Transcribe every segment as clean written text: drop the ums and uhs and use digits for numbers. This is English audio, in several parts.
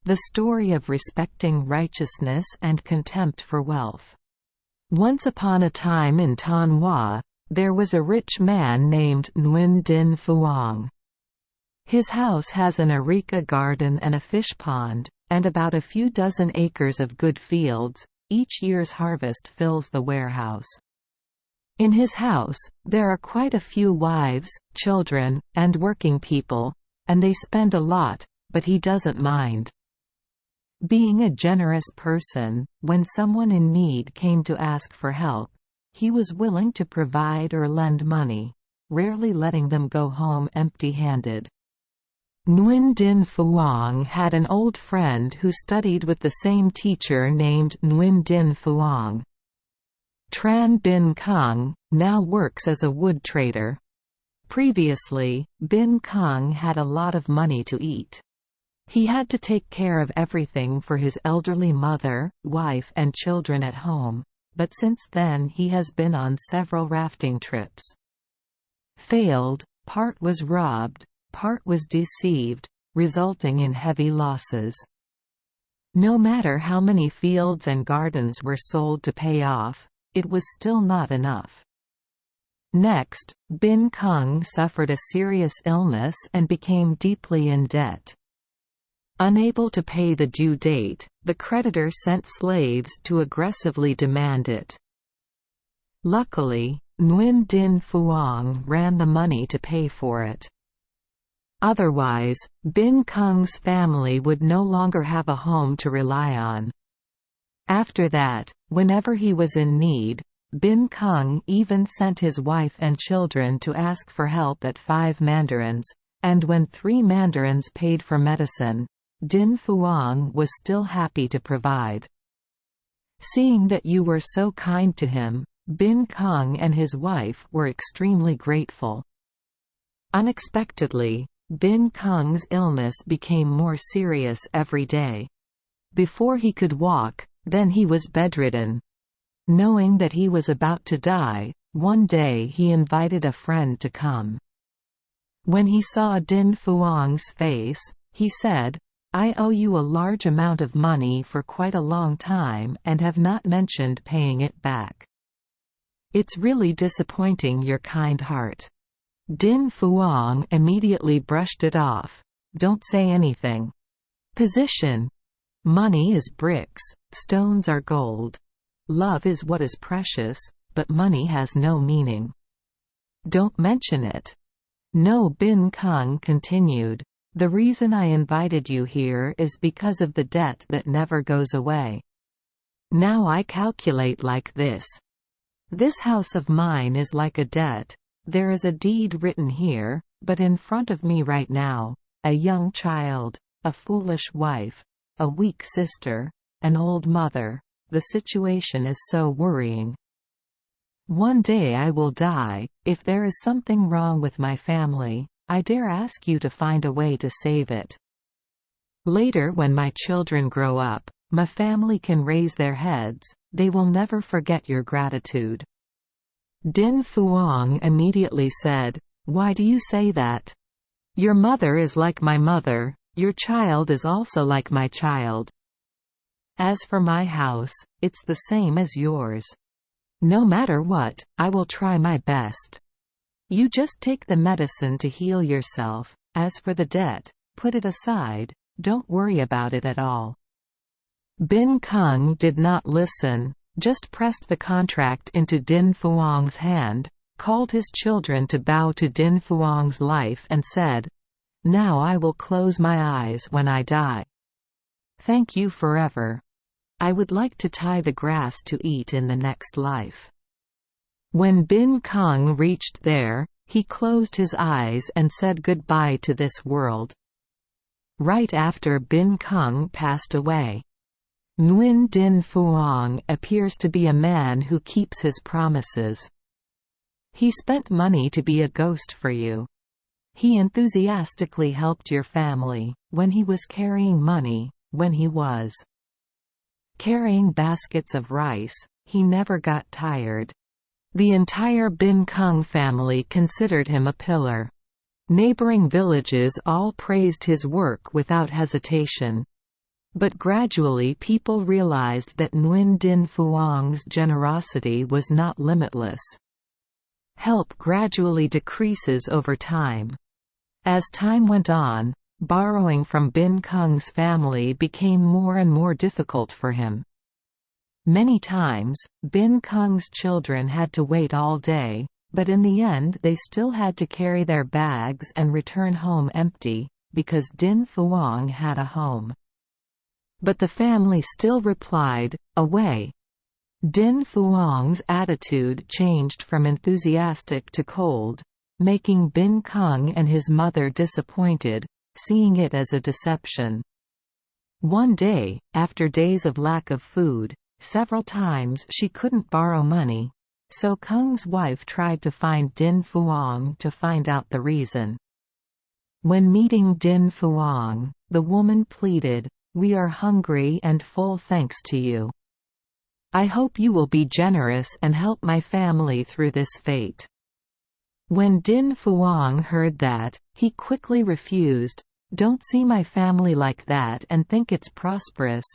The story of respecting righteousness and contempt for wealth. Once upon a time in Tanhua, there was a rich man named Nguyen Din Phuong. His house has an areca garden and a fish pond, and about a few dozen acres of good fields. Each year's harvest fills the warehouse. In his house, there are quite a few wives, children, and working people, and they spend a lot, but he doesn't mind. Being a generous person, when someone in need came to ask for help, he was willing to provide or lend money, rarely letting them go home empty-handed. Nguyen Din Phuong had an old friend who studied with the same teacher named Nguyen Din Phuong. Tran Bin Kung now works as a wood trader. Previously, Bin Kung had a lot of money to eat. He had to take care of everything for his elderly mother, wife and children at home, but since then he has been on several rafting trips. Failed, part was robbed, part was deceived, resulting in heavy losses. No matter how many fields and gardens were sold to pay off, it was still not enough. Next, Bin Kung suffered a serious illness and became deeply in debt. Unable to pay the due date, the creditor sent slaves to aggressively demand it. Luckily, Nguyen Din Phuong ran the money to pay for it. Otherwise, Bin Kung's family would no longer have a home to rely on. After that, whenever he was in need, Bin Kung even sent his wife and children to ask for help at 5 mandarins, and when 3 mandarins paid for medicine, Din Phuong was still happy to provide. Seeing that you were so kind to him, Bin Kung and his wife were extremely grateful. Unexpectedly, Bin Kung's illness became more serious every day. Before he could walk, then he was bedridden. Knowing that he was about to die, one day he invited a friend to come. When he saw Din Phuong's face, he said, "I owe you a large amount of money for quite a long time and have not mentioned paying it back. It's really disappointing your kind heart." Din Phuong immediately brushed it off. "Don't say anything. Position. Money is bricks, stones are gold. Love is what is precious, but money has no meaning. Don't mention it." No, Bin Kung continued. "The reason I invited you here is because of the debt that never goes away. Now I calculate like this. This house of mine is like a debt. There is a deed written here, but in front of me right now, a young child, a foolish wife, a weak sister, an old mother. The situation is so worrying. One day I will die. If there is something wrong with my family, I dare ask you to find a way to save it. Later when my children grow up, my family can raise their heads, they will never forget your gratitude." Din Phuong immediately said, "Why do you say that? Your mother is like my mother, your child is also like my child. As for my house, it's the same as yours. No matter what, I will try my best. You just take the medicine to heal yourself. As for the debt, put it aside, don't worry about it at all." Bin Kung did not listen, just pressed the contract into Din Phuong's hand, called his children to bow to Din Phuong's life and said, "Now I will close my eyes when I die. Thank you forever. I would like to tie the grass to eat in the next life." When Bin Kung reached there, he closed his eyes and said goodbye to this world. Right after Bin Kung passed away, Nguyen Din Phuong appears to be a man who keeps his promises. He spent money to be a ghost for you. He enthusiastically helped your family, when he was carrying money, when he was carrying baskets of rice, he never got tired. The entire Bin Kung family considered him a pillar. Neighboring villages all praised his work without hesitation. But gradually people realized that Nguyen Din Phuong's generosity was not limitless. Help gradually decreases over time. As time went on, borrowing from Bin Kung's family became more and more difficult for him. Many times, Bin Kung's children had to wait all day, but in the end they still had to carry their bags and return home empty, because Din Phuong had a home. But the family still replied, "Away." Din Phuong's attitude changed from enthusiastic to cold, making Bin Kung and his mother disappointed, seeing it as a deception. One day, after days of lack of food, several times she couldn't borrow money, so Kung's wife tried to find Din Phuong to find out the reason. When meeting Din Phuong, the woman pleaded, "We are hungry and full thanks to you. I hope you will be generous and help my family through this fate." When Din Phuong heard that, he quickly refused. "Don't see my family like that and think it's prosperous.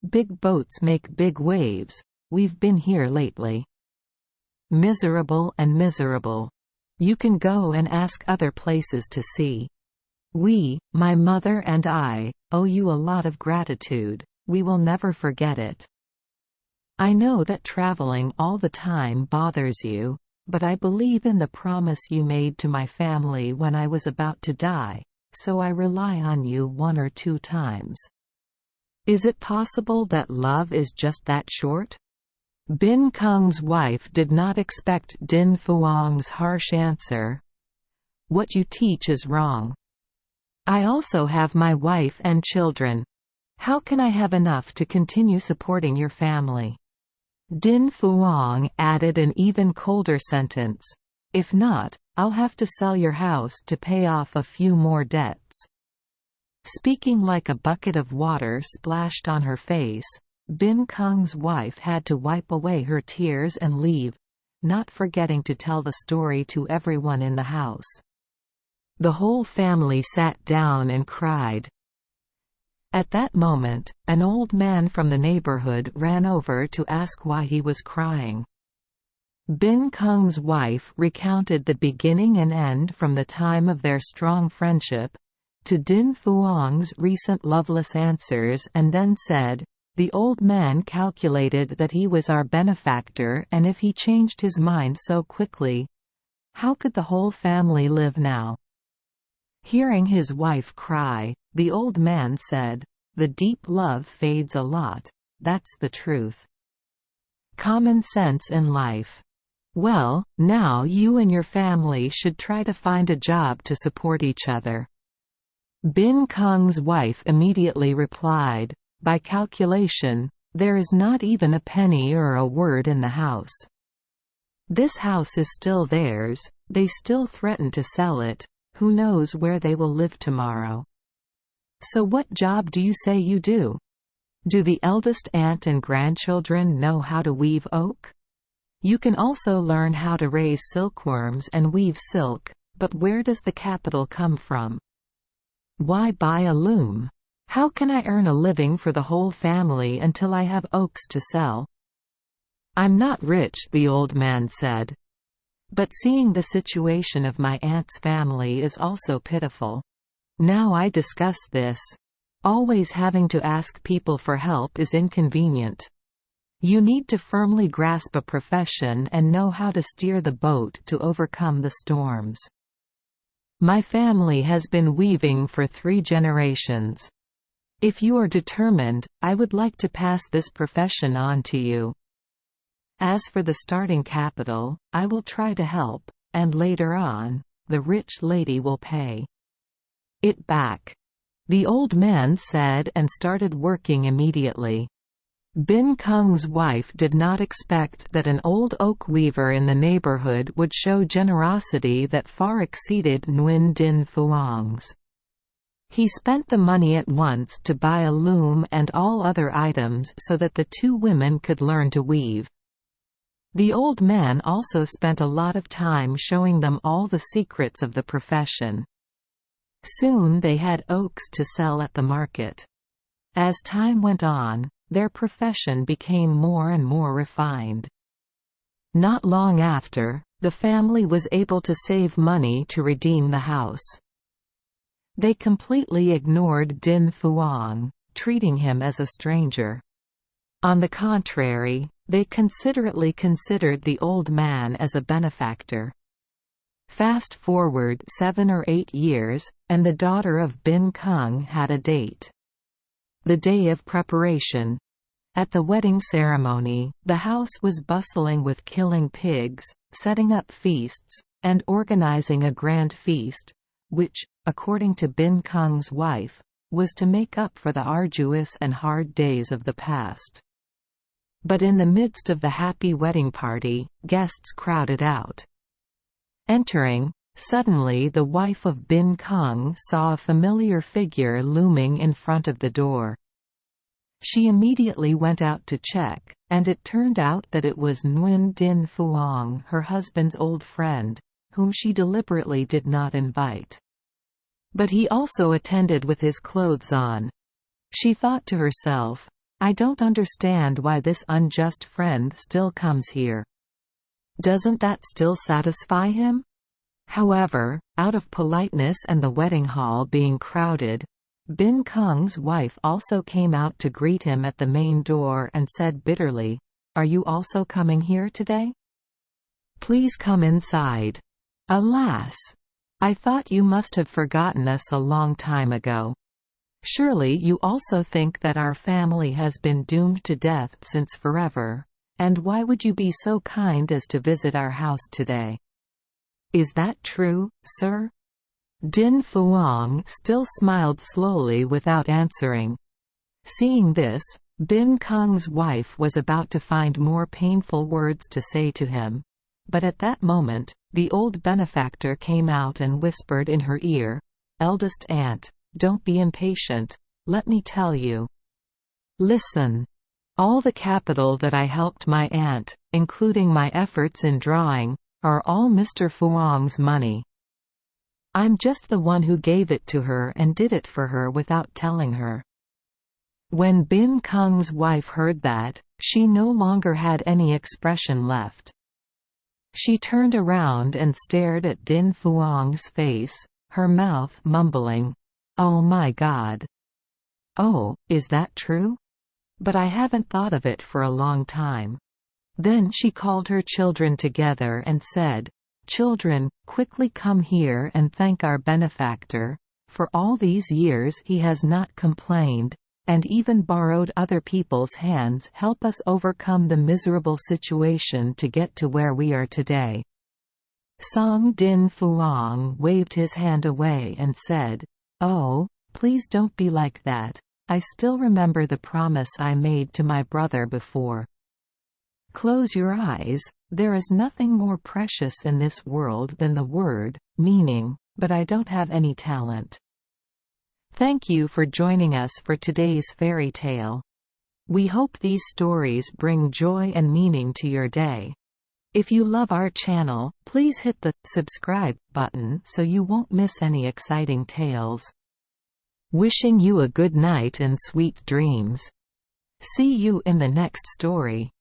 Big boats make big waves. We've been here lately. Miserable and miserable. You can go and ask other places to see. We, my mother and I, owe you a lot of gratitude. We will never forget it. I know that traveling all the time bothers you, but I believe in the promise you made to my family when I was about to die, so I rely on you 1 or 2 times. Is it possible that love is just that short?" Bin Kung's wife did not expect Din Phuong's harsh answer. "What you teach is wrong. I also have my wife and children. How can I have enough to continue supporting your family?" Din Phuong added an even colder sentence. "If not, I'll have to sell your house to pay off a few more debts." Speaking like a bucket of water splashed on her face, Bin Kung's wife had to wipe away her tears and leave, not forgetting to tell the story to everyone in the house. The whole family sat down and cried. At that moment, an old man from the neighborhood ran over to ask why he was crying. Bin Kung's wife recounted the beginning and end from the time of their strong friendship, to Din Phuong's recent loveless answers, and then said, "The old man calculated that he was our benefactor, and if he changed his mind so quickly, how could the whole family live now?" Hearing his wife cry, the old man said, "The deep love fades a lot, that's the truth. Common sense in life. Well, now you and your family should try to find a job to support each other." Bin Kung's wife immediately replied, "By calculation, there is not even a penny or a word in the house. This house is still theirs, they still threaten to sell it. Who knows where they will live tomorrow? So what job do you say you do? Do the eldest aunt and grandchildren know how to weave oak? You can also learn how to raise silkworms and weave silk, but where does the capital come from? Why buy a loom? How can I earn a living for the whole family until I have oaks to sell?" "I'm not rich," the old man said. "But seeing the situation of my aunt's family is also pitiful. Now I discuss this. Always having to ask people for help is inconvenient. You need to firmly grasp a profession and know how to steer the boat to overcome the storms. My family has been weaving for 3 generations. If you are determined, I would like to pass this profession on to you. As for the starting capital, I will try to help, and later on, the rich lady will pay it back," the old man said, and started working immediately. Bin Kung's wife did not expect that an old oak weaver in the neighborhood would show generosity that far exceeded Nguyen Din Phuong's. He spent the money at once to buy a loom and all other items so that the 2 women could learn to weave. The old man also spent a lot of time showing them all the secrets of the profession. Soon they had oaks to sell at the market. As time went on, their profession became more and more refined. Not long after, the family was able to save money to redeem the house. They completely ignored Din Phuong, treating him as a stranger. On the contrary, they considerately considered the old man as a benefactor. Fast forward 7 or 8 years, and the daughter of Bin Kung had a date. The day of preparation. At the wedding ceremony, the house was bustling with killing pigs, setting up feasts, and organizing a grand feast, which, according to Bin Kung's wife, was to make up for the arduous and hard days of the past. But in the midst of the happy wedding party, guests crowded out. Entering, suddenly the wife of Bin Kung saw a familiar figure looming in front of the door. She immediately went out to check, and it turned out that it was Nguyen Din Phuong, her husband's old friend, whom she deliberately did not invite. But he also attended with his clothes on. She thought to herself, "I don't understand why this unjust friend still comes here. Doesn't that still satisfy him?" However, out of politeness and the wedding hall being crowded, Bin Kung's wife also came out to greet him at the main door and said bitterly, "Are you also coming here today? Please come inside. Alas! I thought you must have forgotten us a long time ago. Surely you also think that our family has been doomed to death since forever, and why would you be so kind as to visit our house today? Is that true, sir?" Din Phuong still smiled slowly without answering. Seeing this, Bin Kung's wife was about to find more painful words to say to him. But at that moment, the old benefactor came out and whispered in her ear, "Eldest aunt, don't be impatient, let me tell you. Listen. All the capital that I helped my aunt, including my efforts in drawing, are all Mr. Phuong's money. I'm just the one who gave it to her and did it for her without telling her." When Bin Kung's wife heard that, she no longer had any expression left. She turned around and stared at Din Phuong's face, her mouth mumbling, "Oh my God. Oh, is that true? But I haven't thought of it for a long time." Then she called her children together and said, "Children, quickly come here and thank our benefactor. For all these years he has not complained, and even borrowed other people's hands. Help us overcome the miserable situation to get to where we are today." Song Din Phuong waved his hand away and said, "Oh, please don't be like that. I still remember the promise I made to my brother before. Close your eyes, there is nothing more precious in this world than the word, meaning, but I don't have any talent." Thank you for joining us for today's fairy tale. We hope these stories bring joy and meaning to your day. If you love our channel, please hit the subscribe button so you won't miss any exciting tales. Wishing you a good night and sweet dreams. See you in the next story.